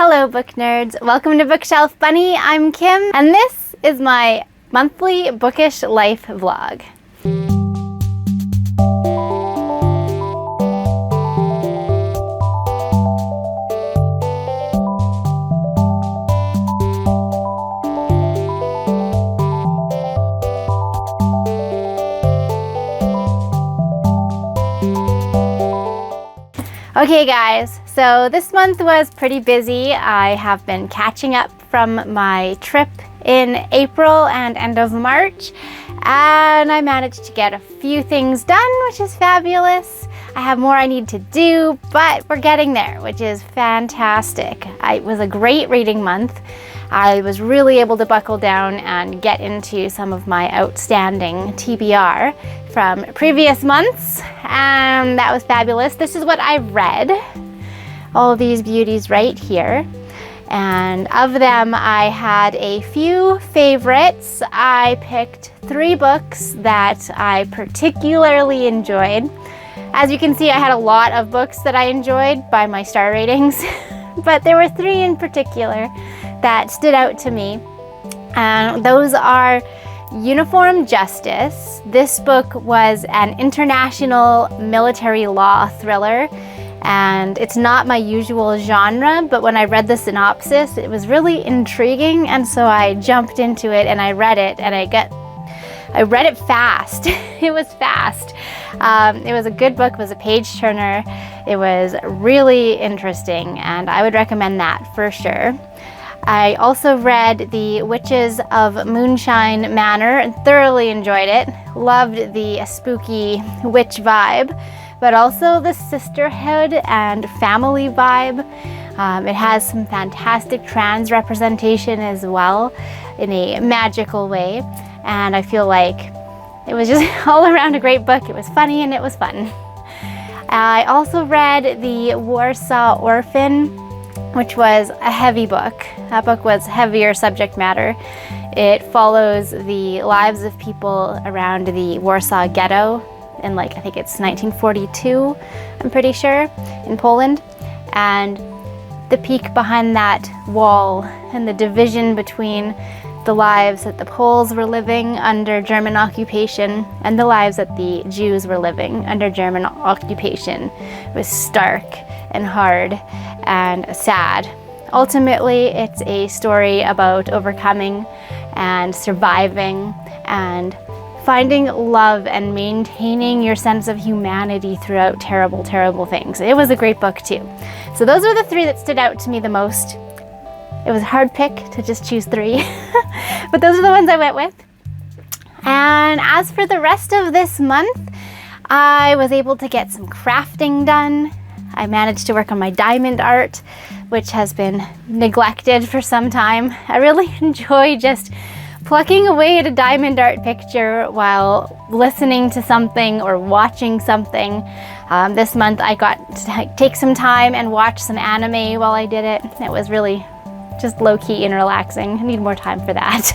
Hello book nerds, welcome to Bookshelf Bunny. I'm Kim and this is my monthly bookish life vlog. Okay guys, so this month was pretty busy. I have been catching up from my trip in April and end of March, and I managed to get a few things done, which is fabulous. I have more I need to do, but we're getting there, which is fantastic. It was a great reading month. I was really able to buckle down and get into some of my outstanding TBR from previous months, and that was fabulous. This is what I've read, all these beauties right here, and of them I had a few favorites. I picked 3 books that I particularly enjoyed. As you can see, I had a lot of books that I enjoyed by my star ratings, but there were 3 in particular that stood out to me, and those are Uniform Justice. This book was an international military law thriller, and it's not my usual genre, but when I read the synopsis, it was really intriguing, and so I jumped into it and I read it, and I read it fast. It was fast. It was a good book, it was a page turner. It was really interesting, and I would recommend that for sure. I also read The Witches of Moonshine Manor and thoroughly enjoyed it. Loved the spooky witch vibe, but also the sisterhood and family vibe. It has some fantastic trans representation as well in a magical way, and I feel like it was just all around a great book. It was funny and it was fun. I also read The Warsaw Orphan, which was a heavy book. That book was heavier subject matter. It follows the lives of people around the Warsaw Ghetto in I think it's 1942, I'm pretty sure, in Poland. And the peek behind that wall and the division between the lives that the Poles were living under German occupation and the lives that the Jews were living under German occupation was stark and hard and sad. Ultimately, it's a story about overcoming and surviving and finding love and maintaining your sense of humanity throughout terrible, terrible things. It was a great book too. So those are the 3 that stood out to me the most. It was a hard pick to just choose 3, but those are the ones I went with. And as for the rest of this month, I was able to get some crafting done. I managed to work on my diamond art, which has been neglected for some time. I really enjoy just plucking away at a diamond art picture while listening to something or watching something. This month I got to take some time and watch some anime while I did it. It was really just low-key and relaxing. I need more time for that.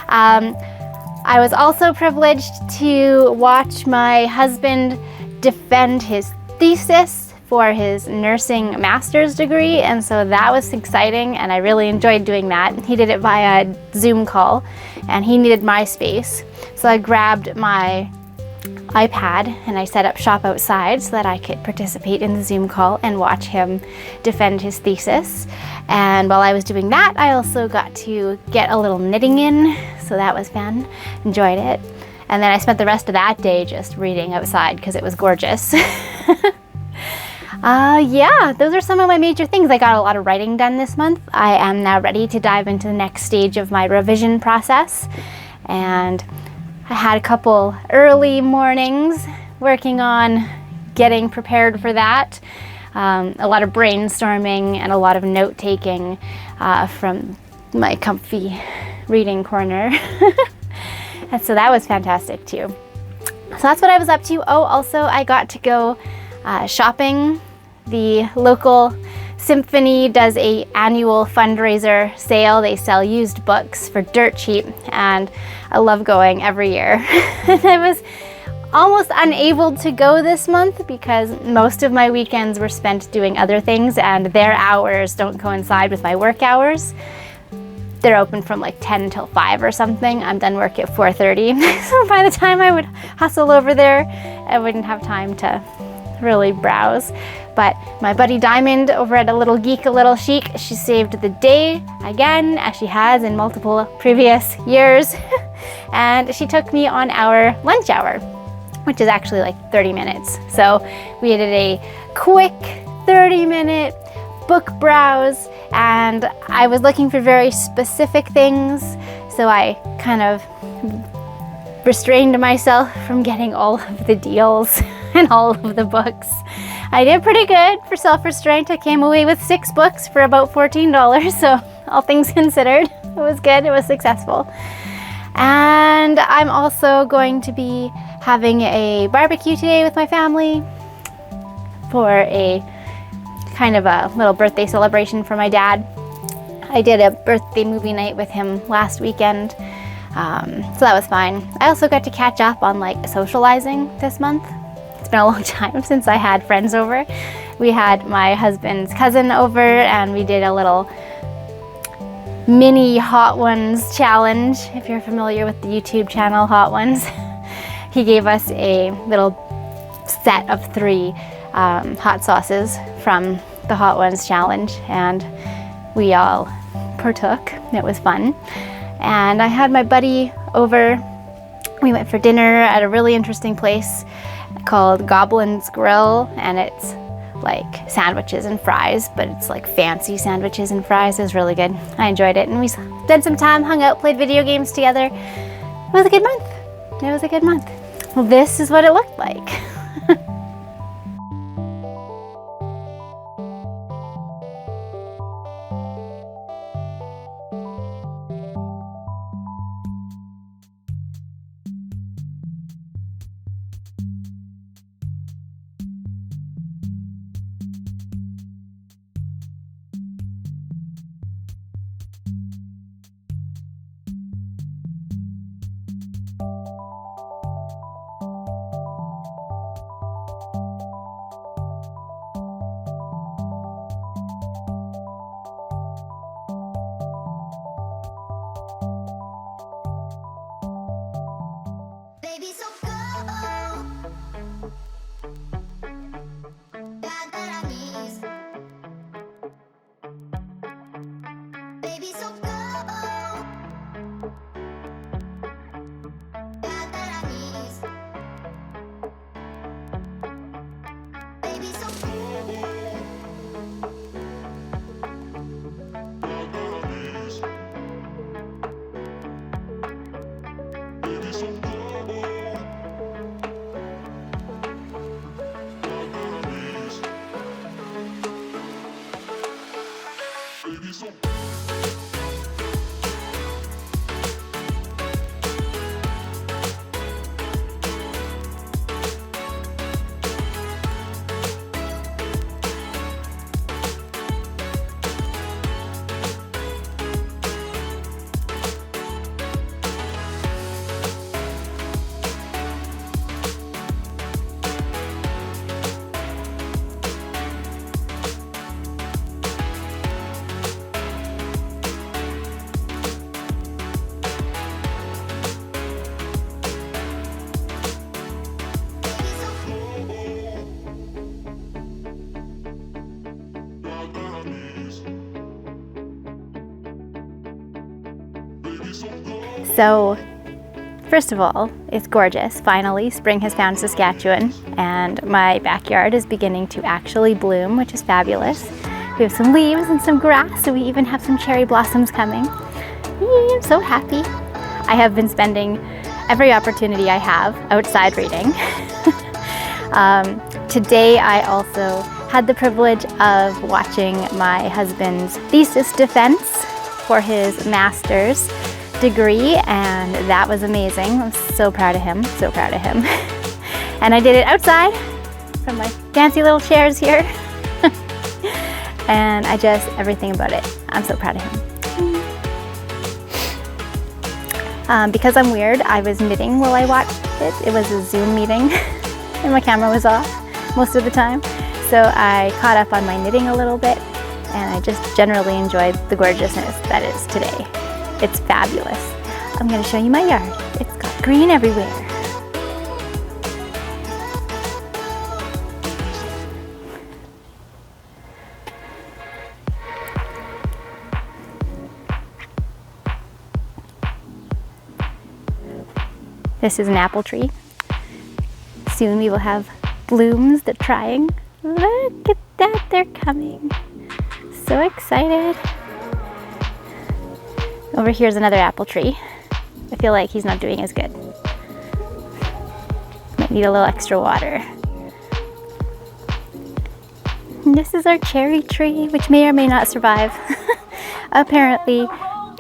I was also privileged to watch my husband defend his thesis for his nursing master's degree, and so that was exciting and I really enjoyed doing that. He did it via Zoom call and he needed my space, so I grabbed my iPad and I set up shop outside so that I could participate in the Zoom call and watch him defend his thesis. And while I was doing that, I also got to get a little knitting in, so that was fun. Enjoyed it. And then I spent the rest of that day just reading outside because it was gorgeous. Yeah, those are some of my major things. I got a lot of writing done this month. I am now ready to dive into the next stage of my revision process, and I had a couple early mornings working on getting prepared for that. A lot of brainstorming and a lot of note-taking from my comfy reading corner. And so that was fantastic too. So that's what I was up to. Oh, also I got to go shopping. The local Symphony does an annual fundraiser sale. They sell used books for dirt cheap, and I love going every year. I was almost unable to go this month because most of my weekends were spent doing other things and their hours don't coincide with my work hours. They're open from like 10 till 5 or something. I'm done work at 4:30. So by the time I would hustle over there, I wouldn't have time to really browse. But my buddy Diamond over at A Little Geek, A Little Chic, she saved the day again, as she has in multiple previous years. And she took me on our lunch hour, which is actually like 30 minutes. So we did a quick 30-minute book browse, and I was looking for very specific things, so I kind of restrained myself from getting all of the deals and all of the books. I did pretty good for self-restraint. I came away with 6 books for about $14, so all things considered, it was good, it was successful. And I'm also going to be having a barbecue today with my family for a kind of a little birthday celebration for my dad. I did a birthday movie night with him last weekend, so that was fine. I also got to catch up on like socializing this month. It's been a long time since I had friends over. We had my husband's cousin over and we did a little mini Hot Ones challenge, if you're familiar with the YouTube channel Hot Ones. He gave us a little set of 3 hot sauces from the Hot Ones challenge, and we all partook. It was fun. And I had my buddy over. We went for dinner at a really interesting place called Goblin's Grill, and it's like sandwiches and fries, but it's like fancy sandwiches and fries. It was really good. I enjoyed it, and we spent some time, hung out, played video games together. It was a good month. It was a good month. Well, this is what it looked like. So, first of all, it's gorgeous. Finally, spring has found Saskatchewan, and my backyard is beginning to actually bloom, which is fabulous. We have some leaves and some grass, so we even have some cherry blossoms coming. I'm so happy. I have been spending every opportunity I have outside reading. Today I also had the privilege of watching my husband's thesis defense for his master's degree, and that was amazing. I'm so proud of him, so proud of him. And I did it outside from my fancy little chairs here. And everything about it, I'm so proud of him. Because I'm weird, I was knitting while I watched it. It was a Zoom meeting and my camera was off most of the time. So I caught up on my knitting a little bit, and I just generally enjoyed the gorgeousness that is today. It's fabulous. I'm going to show you my yard. It's got green everywhere. This is an apple tree. Soon we will have blooms. They're trying. Look at that, they're coming. So excited. Over here is another apple tree. I feel like he's not doing as good. Might need a little extra water. And this is our cherry tree, which may or may not survive. Apparently,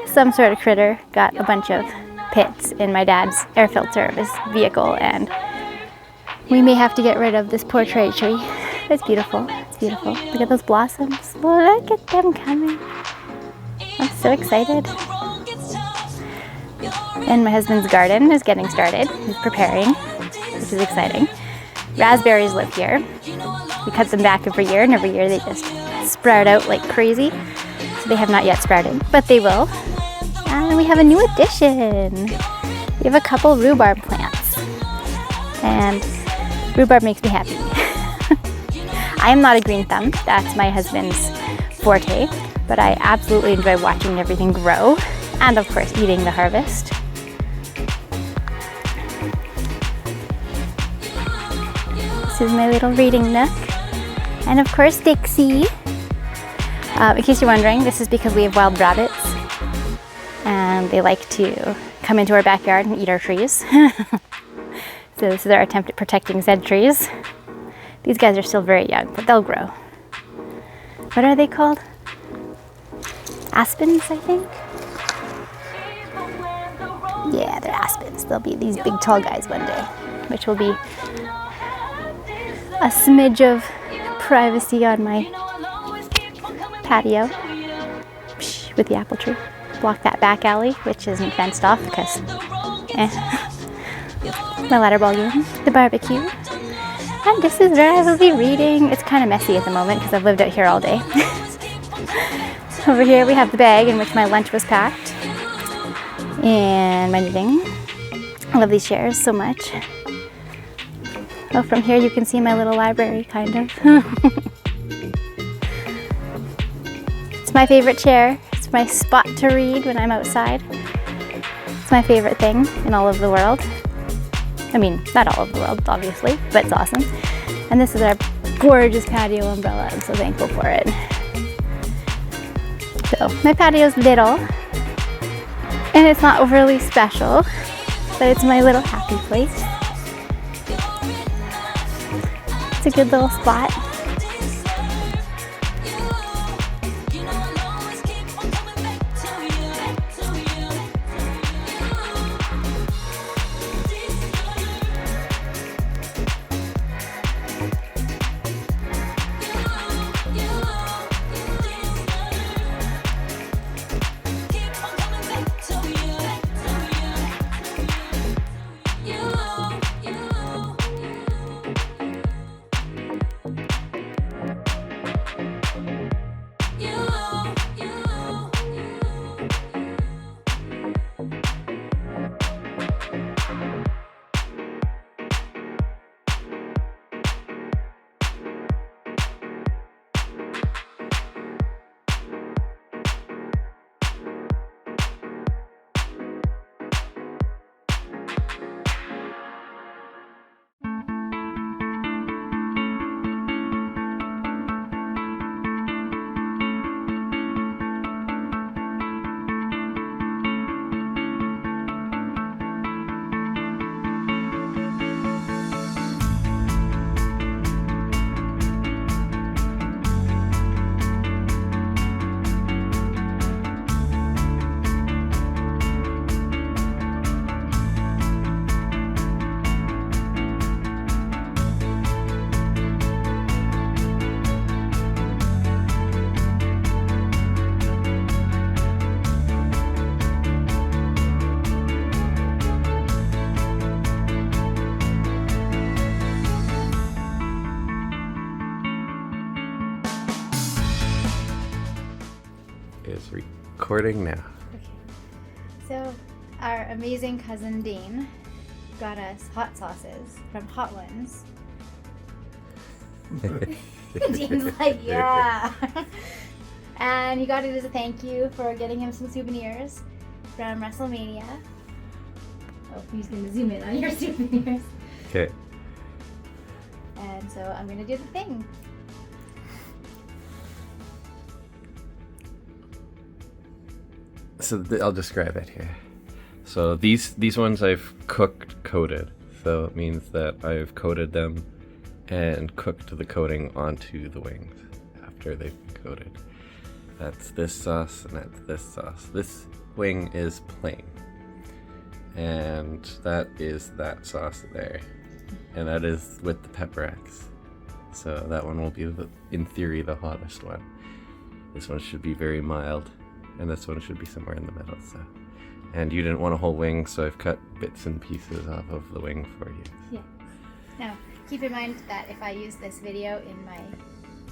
some sort of critter got a bunch of pits in my dad's air filter of his vehicle, and we may have to get rid of this poor cherry tree. It's beautiful. It's beautiful. Look at those blossoms. Look at them coming. I'm so excited. And my husband's garden is getting started. He's preparing, which is exciting. Raspberries live here. We cut them back every year, and every year they just sprout out like crazy. So they have not yet sprouted, but they will. And we have a new addition. We have a couple rhubarb plants. And rhubarb makes me happy. I am not a green thumb. That's my husband's forte. But I absolutely enjoy watching everything grow. And of course, eating the harvest. This is my little reading nook. And of course, Dixie. In case you're wondering, this is because we have wild rabbits. And they like to come into our backyard and eat our trees. So this is our attempt at protecting said trees. These guys are still very young, but they'll grow. What are they called? Aspens, I think? Yeah, they're aspens. They'll be these big tall guys one day, which will be a smidge of privacy on my patio with the apple tree. Block that back alley, which isn't fenced off because my ladder ball game, the barbecue. And this is where I will be reading. It's kind of messy at the moment because I've lived out here all day. Over here we have the bag in which my lunch was packed and my knitting. I love these chairs so much. Oh, from here you can see my little library, kind of. It's my favorite chair. It's my spot to read when I'm outside. It's my favorite thing in all of the world. I mean, not all of the world, obviously, but it's awesome. And this is our gorgeous patio umbrella. I'm so thankful for it. So, my patio's little, and it's not overly special, but it's my little happy place. It's a good little spot. is recording now. Okay. So, our amazing cousin Dean got us hot sauces from Hot Ones. Dean's like, yeah. And he got it as a thank you for getting him some souvenirs from WrestleMania. Oh, he's going to zoom in on your souvenirs. Okay. And so I'm going to do the thing. So I'll describe it here. So these ones I've coated. So it means that I've coated them and cooked the coating onto the wings after they've been coated. That's this sauce and that's this sauce. This wing is plain. And that is that sauce there. And that is with the pepper X. So that one will be, in theory, the hottest one. This one should be very mild. And this one should be somewhere in the middle. So, and you didn't want a whole wing, so I've cut bits and pieces off of the wing for you. Yeah. Now, keep in mind that if I use this video in my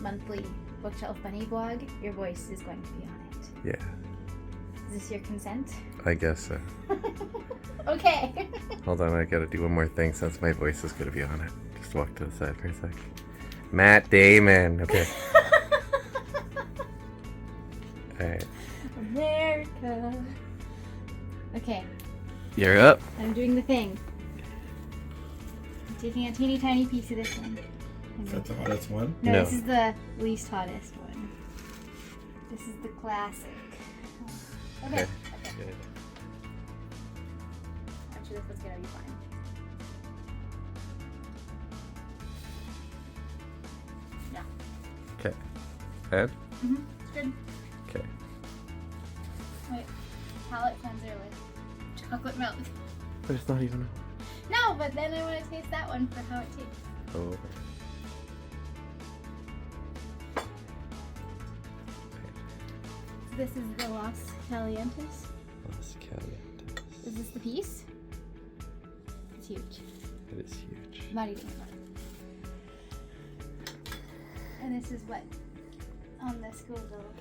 monthly Bookshelf Bunny blog, your voice is going to be on it. Yeah. Is this your consent? I guess so. Okay. Hold on, I gotta do one more thing since my voice is gonna be on it. Just walk to the side for a sec. Matt Damon. Okay. Alright. America. Okay. You're up. I'm doing the thing. I'm taking a teeny tiny piece of this one. Is that the hottest one? No, No. this is the least hottest one. This is the classic. Okay. Okay. Okay. Actually, this one's gonna be fine. Yeah. Okay. And? It's good. Okay. Wait. Palate cleanser with chocolate milk. But it's not even. No, but then I want to taste that one for how it tastes. Oh. This is the Los Calientes. Los Calientes. Is this the piece? It's huge. It is huge. I'm not eating it. And this is what on the Scoville.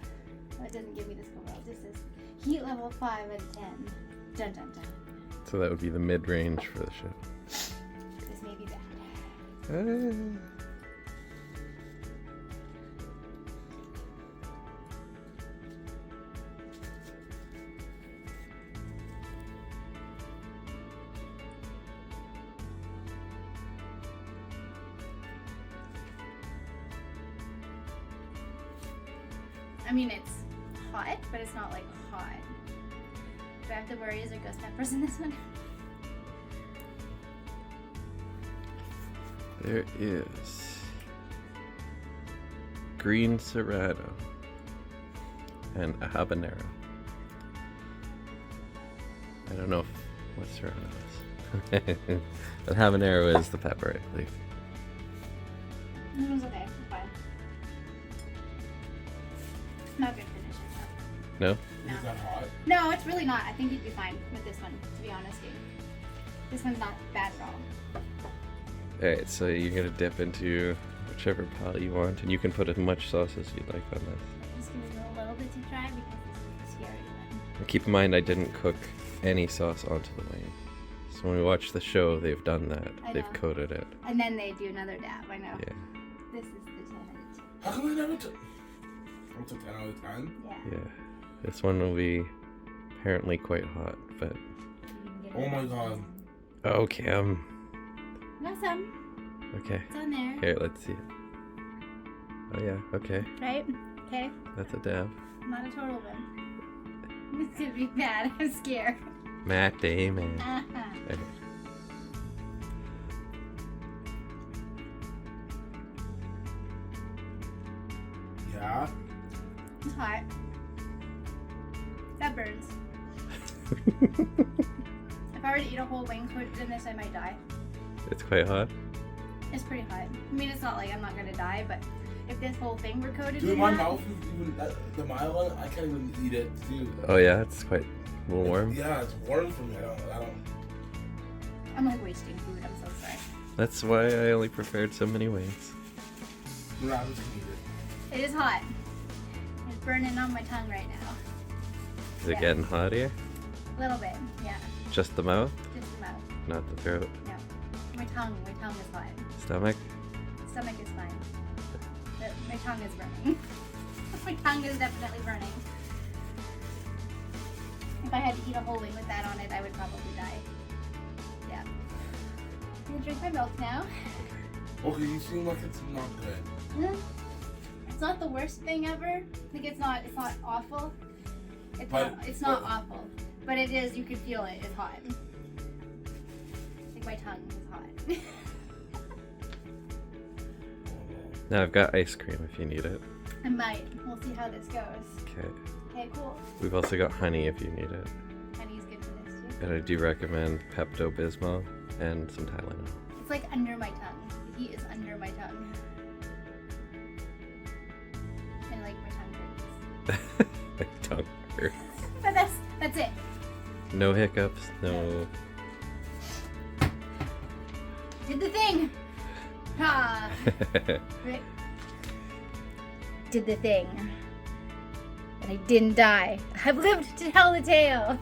Oh, it doesn't give me the Scoville. This is heat level 5 out of 10. Dun dun dun. So that would be the mid-range for the show. This may be bad. I mean, it's hot, but it's not like hot. Do I have to worry? Is there ghost peppers in this one? There is green serrano and a habanero. I don't know what serrano is. But habanero is the pepper, I believe. It was okay. Fine. Not good finish, I thought. No? Is that hot? No, it's really not. I think you'd be fine with this one, to be honest. This one's not bad at all. Alright, so you're gonna dip into whichever pile you want, and you can put as much sauce as you'd like on this. I'm just gonna do a little bit to try because this is the scary one. And keep in mind, I didn't cook any sauce onto the wing. So when we watch the show, they've done that. I They've know. coated it. And then they do another dab, I know. Yeah. This is the 10 out of 10. How come I never took? I took 10 out of 10. Yeah. Yeah. This one will be apparently quite hot, but... You can get Oh it. my god. Oh, Kim. Got some. Okay. It's on there. Here, let's see it. Oh yeah, okay. Right? Okay. That's a dab. Not a total one. This could be bad. I'm scared. Matt Damon. Uh-huh. Okay. Yeah. It's hot. That burns. If I were to eat a whole wing coated in this, I might die. It's quite hot. It's pretty hot. I mean, it's not like I'm not gonna die, but if this whole thing were coated Dude, in my that, mouth is even, the mild one, I can't even eat it, dude. Oh yeah, it's quite a little warm. Yeah, it's warm for me. I don't. I'm like wasting food. I'm so sorry. That's why I only prepared so many wings. I'm just gonna eat it. It is hot. It's burning on my tongue right now. Is it getting hot here? A little bit, yeah. Just the mouth? Just the mouth. Not the throat? No. My tongue is fine. Stomach? Stomach is fine. But my tongue is burning. My tongue is definitely burning. If I had to eat a whole wing with that on it, I would probably die. Yeah. I'm gonna drink my milk now. Okay, you seem like it's not good. It's not the worst thing ever. Like it's not awful. It's not awful. But it is, you can feel it. It's hot. Like my tongue is hot. Now I've got ice cream if you need it. I might. We'll see how this goes. Okay. Okay, cool. We've also got honey if you need it. Honey's good for this too. And I do recommend Pepto-Bismol and some Tylenol. It's like under my tongue. The heat is under my tongue. And like my tongue hurts. My tongue hurts. But that's it. No hiccups, no... Did the thing! Ha! Right. Did the thing. And I didn't die. I've lived to tell the tale.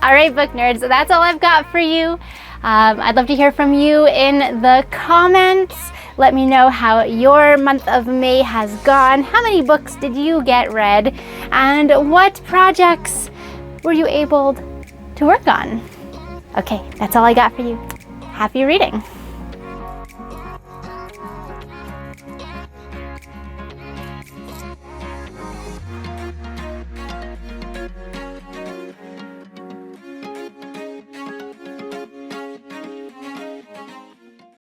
All right, book nerds, that's all I've got for you. I'd love to hear from you in the comments. Let me know how your month of May has gone. How many books did you get read? And what projects were you able to work on? Okay, that's all I got for you. Happy reading.